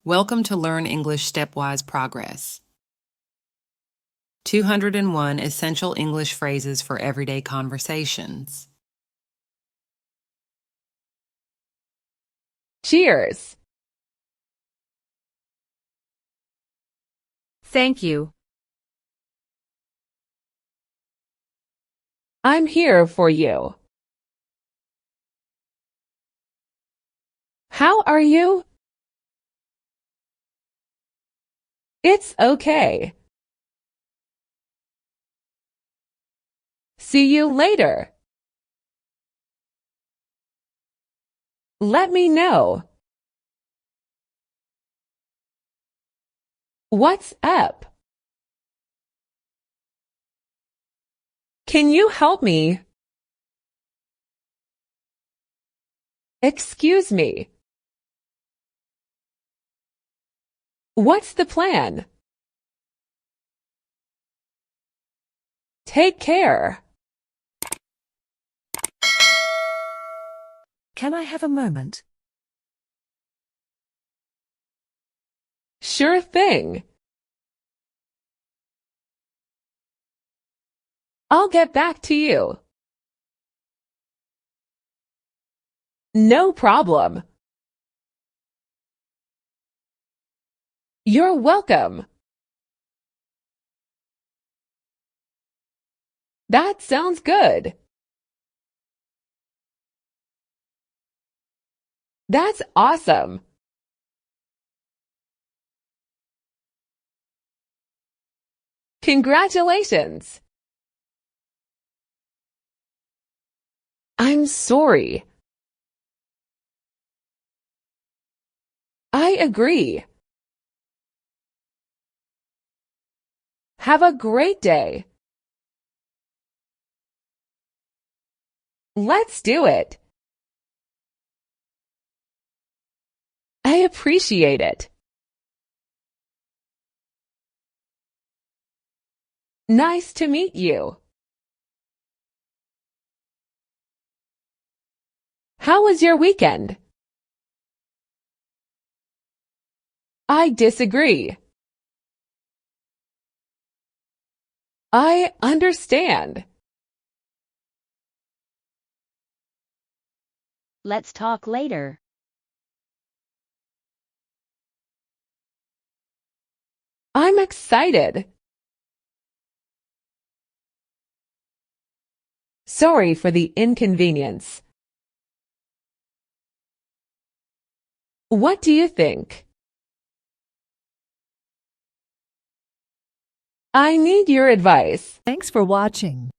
Welcome to Learn English Stepwise Progress. 201 Essential English Phrases for Everyday Conversations. Cheers. Thank you. I'm here for you. How are you? It's okay. See you later. Let me know. What's up? Can you help me? Excuse me. What's the plan? Take care. Can I have a moment? Sure thing. I'll get back to you. No problem. You're welcome. That sounds good. That's awesome. Congratulations. I'm sorry. I agree. Have a great day. Let's do it. I appreciate it. Nice to meet you. How was your weekend? I disagree. I understand. Let's talk later. I'm excited. Sorry for the inconvenience. What do you think? I need your advice. Thanks for watching.